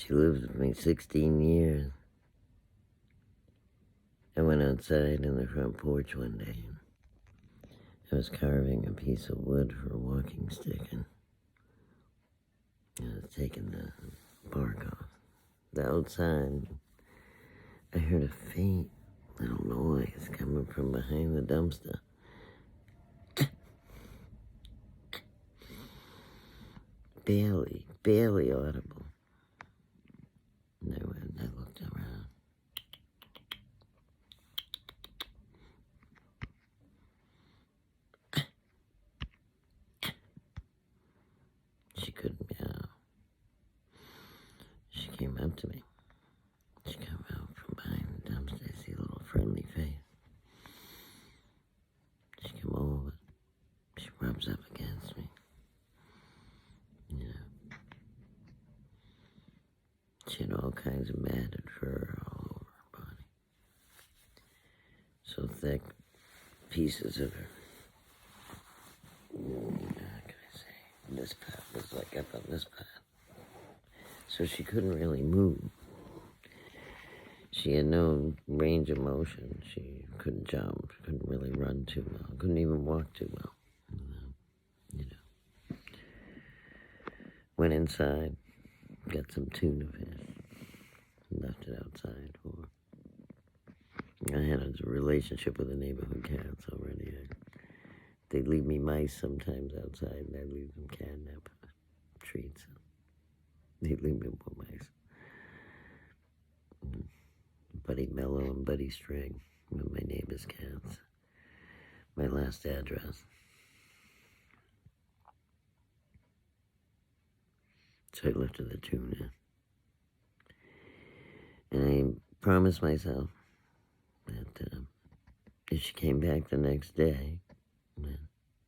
She lived with me 16 years. I went outside in the front porch one day. I was carving a piece of wood for a walking stick, and I was taking the bark off. Outside, I heard a faint little noise coming from behind the dumpster. Barely audible. And I looked around. She couldn't meow. She came up to me. She came out from behind the dumpster. I see a little friendly face. She came over. She rubs up against me. You know. She had all kinds of matted fur all over her body. So thick, pieces of her. How can I say? This part was like up on this part. So she couldn't really move. She had no range of motion. She couldn't jump, couldn't really run too well, couldn't even walk too well. You know. Went inside, got some tuna fish, left it outside for her. I had a relationship with the neighborhood cats already. They'd leave me mice sometimes outside, and I'd leave them catnip treats. They'd leave me more mice. Buddy Mellow and Buddy String were my neighbor's cats. My last address. So I lifted the tuna. And I promised myself that if she came back the next day,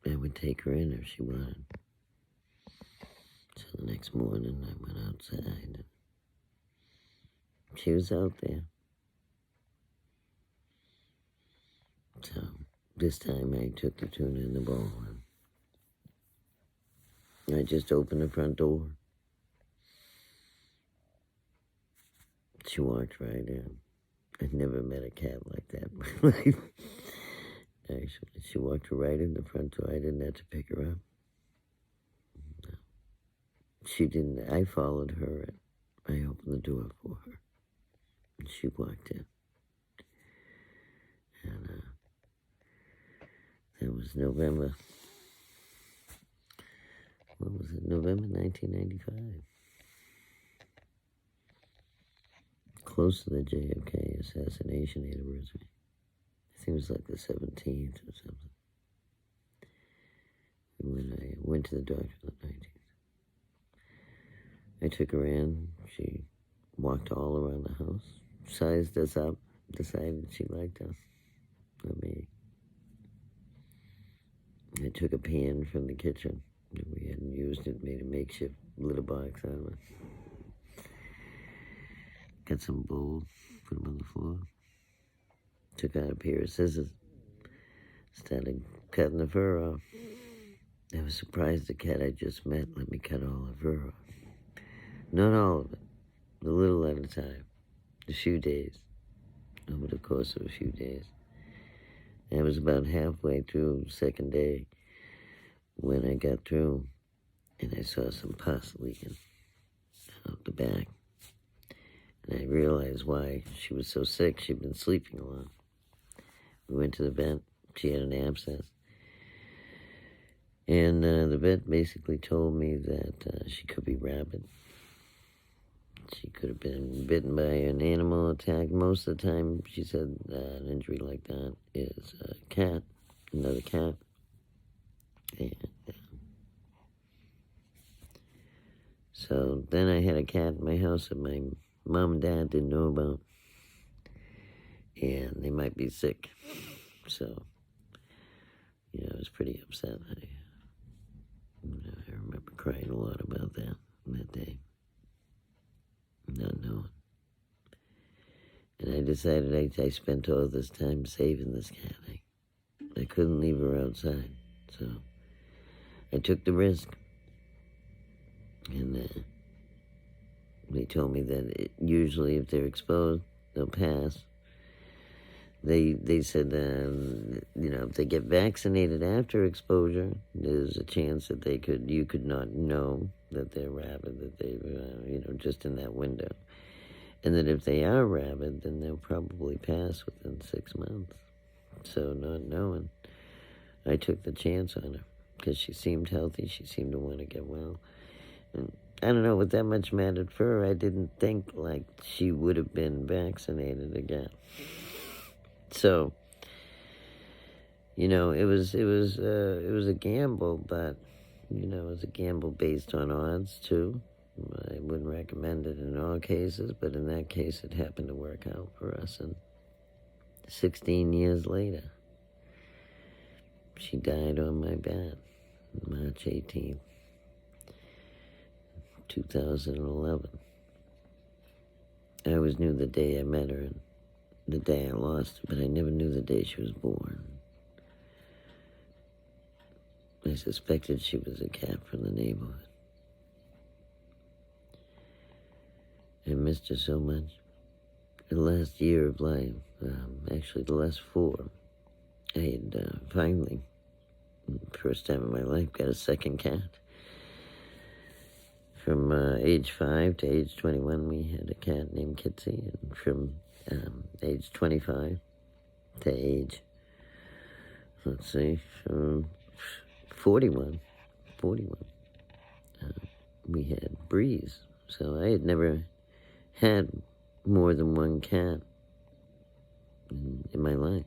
I would take her in if she wanted. So the next morning I went outside and she was out there. So this time I took the tuna in the bowl and I just opened the front door. She walked right in. I'd never met a cat like that in my life. Actually, she walked right in the front door. I didn't have to pick her up. No. She didn't. I followed her and I opened the door for her. And she walked in. And that was November. What was it? November 1995. Close to the JFK assassination anniversary. I think it was like the 17th or something. When I went to the doctor on the 19th. I took her in. She walked all around the house, sized us up, decided she liked us. Not me. I took a pan from the kitchen that we hadn't used it, made a makeshift litter box out of it. Got some bowls, put them on the floor. Took out a pair of scissors, started cutting the fur off. I was surprised the cat I just met let me cut all the fur off. Not all of it, a little at a time, a few days, over the course of a few days. I was about halfway through the second day when I got through and I saw some pus leaking out the back. And I realized why she was so sick. She'd been sleeping a lot. We went to the vet. She had an abscess. And the vet basically told me that she could be rabid. She could have been bitten by an animal attack. Most of the time, she said an injury like that is a cat, another cat. And so then I had a cat in my house that my mom and dad didn't know about. And they might be sick. So, I was pretty upset. I remember crying a lot about that day. Not knowing. And I decided I spent all this time saving this cat. I couldn't leave her outside. So I took the risk. And They told me that usually if they're exposed, they'll pass. They said, if they get vaccinated after exposure, there's a chance that you could not know that they're rabid, that they've, just in that window. And that if they are rabid, then they'll probably pass within 6 months. So not knowing, I took the chance on her because she seemed healthy. She seemed to want to get well. And I don't know, with that much matted fur, I didn't think like she would have been vaccinated again. So, it was a gamble, but it was a gamble based on odds too. I wouldn't recommend it in all cases, but in that case, it happened to work out for us. And 16 years later, she died on my bed, March 18th, 2011. I always knew the day I met her and the day I lost her, but I never knew the day she was born. I suspected she was a cat from the neighborhood. I missed her so much. The last year of life, actually the last 4, I had finally, first time in my life, got a second cat. From age 5 to age 21, we had a cat named Kitsy, and from age 25 to age, from 41, we had Breeze. So I had never had more than one cat in my life.